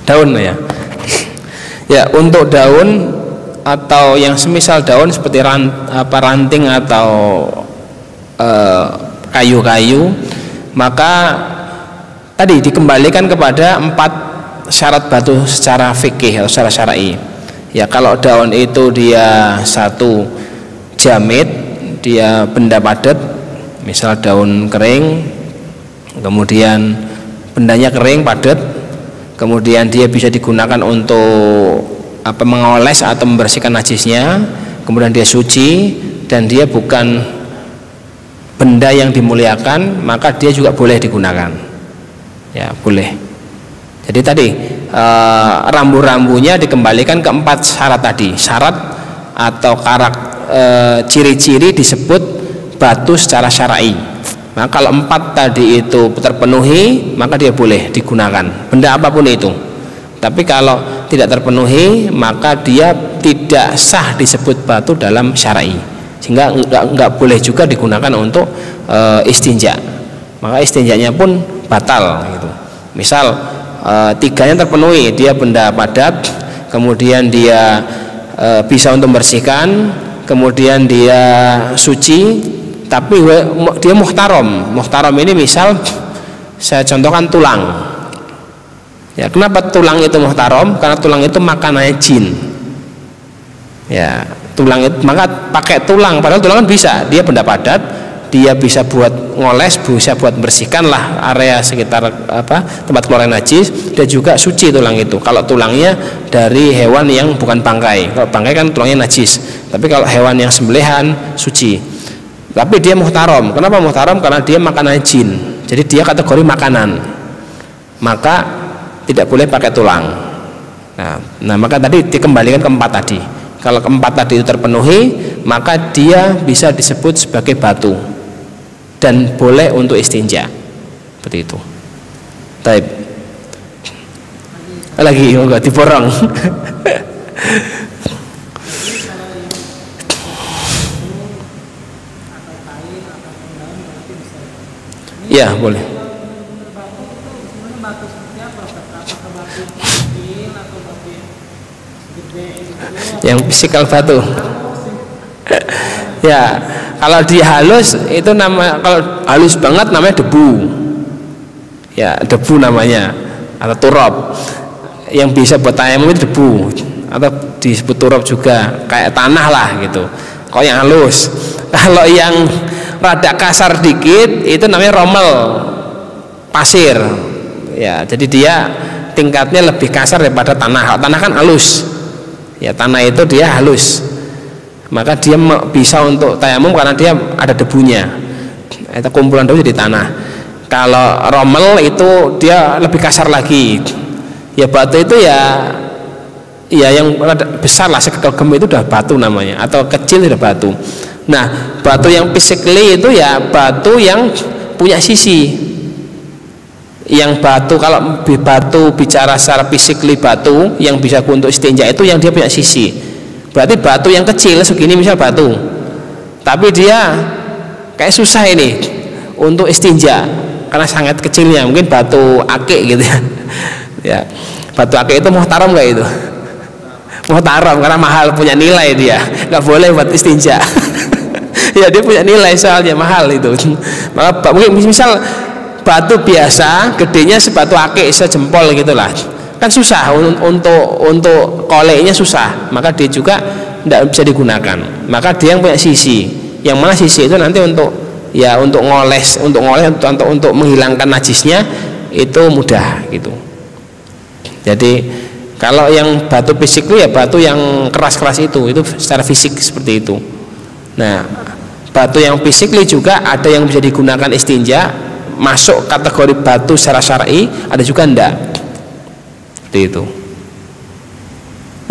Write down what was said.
daun ya. Ya, untuk daun atau yang semisal daun seperti ranting atau kayu-kayu, maka tadi dikembalikan kepada 4 syarat batu secara fikih atau secara syar'i. Ya, kalau daun itu dia satu jamid, dia benda padat, misal daun kering, kemudian bendanya kering padat, kemudian dia bisa digunakan untuk mengoles atau membersihkan najisnya, kemudian dia suci dan dia bukan benda yang dimuliakan, maka dia juga boleh digunakan. Ya, boleh. Jadi tadi rambu-rambunya dikembalikan ke 4 syarat tadi. Syarat atau ciri-ciri disebut batu secara syar'i. Nah, kalau 4 tadi itu terpenuhi, maka dia boleh digunakan, benda apapun itu. Tapi kalau tidak terpenuhi, maka dia tidak sah disebut batu dalam syar'i, sehingga enggak boleh juga digunakan untuk istinja. Maka istinjanya pun batal gitu. Misal 3-nya terpenuhi, dia benda padat, kemudian dia bisa untuk membersihkan, kemudian dia suci, tapi dia muhtaram. Muhtaram ini misal saya contohkan tulang. Ya, kenapa tulang itu muhtaram? Karena tulang itu makanannya jin. Ya, tulang itu, maka pakai tulang, padahal tulang kan bisa, dia benda padat, dia bisa buat ngoles, bisa buat bersihkan lah area sekitar tempat keluaran najis, dan juga suci tulang itu. Kalau tulangnya dari hewan yang bukan bangkai, kalau bangkai kan tulangnya najis, tapi kalau hewan yang sembelihan suci. Tapi dia muhtaram. Kenapa muhtaram? Karena dia makanan jin, jadi dia kategori makanan, maka tidak boleh pakai tulang. Nah, maka tadi dikembalikan ke 4 tadi. Kalau ke 4 tadi itu terpenuhi, maka dia bisa disebut sebagai batu dan boleh untuk istinja. Seperti itu. Taib. Lagi enggak diborong. Ya, boleh. Yang fisikal batu. Ya, kalau dia halus itu kalau halus banget namanya debu. Ya, debu namanya, atau turab. Yang bisa buat tayamum itu debu, atau disebut turab juga, kayak tanah lah gitu. Kalau yang halus. Kalau yang rada kasar dikit itu namanya romel, pasir. Ya, jadi dia tingkatnya lebih kasar daripada tanah. Kalau tanah kan halus. Ya, tanah itu dia halus, maka dia bisa untuk tayamum karena dia ada debunya, itu kumpulan debu di tanah. Kalau romel itu dia lebih kasar lagi. Ya, batu itu ya yang besar lah, segegem itu udah batu namanya, atau kecil udah batu. Nah, batu yang physically itu ya batu yang punya sisi. Yang batu, kalau batu bicara secara physically, batu yang bisa untuk istinja itu yang dia punya sisi. Berarti batu yang kecil segini misal batu, tapi dia kayak susah ini untuk istinja karena sangat kecilnya. Mungkin batu akik gitu ya. Ya, batu akik itu muhtaram nggak itu? Muhtaram karena mahal, punya nilai, dia nggak boleh buat istinja. Ya, dia punya nilai soalnya mahal itu. Maka mungkin misal batu biasa gedenya sebatu akik sejempol gitulah, kan susah untuk koleknya susah, maka dia juga tidak bisa digunakan. Maka dia yang punya sisi, yang mana sisi itu nanti untuk ngoles untuk menghilangkan najisnya itu mudah gitu. Jadi kalau yang batu fisik itu ya batu yang keras-keras itu secara fisik seperti itu. Nah, batu yang physically juga ada yang bisa digunakan istinja, masuk kategori batu secara syar'i, ada juga enggak. Seperti itu.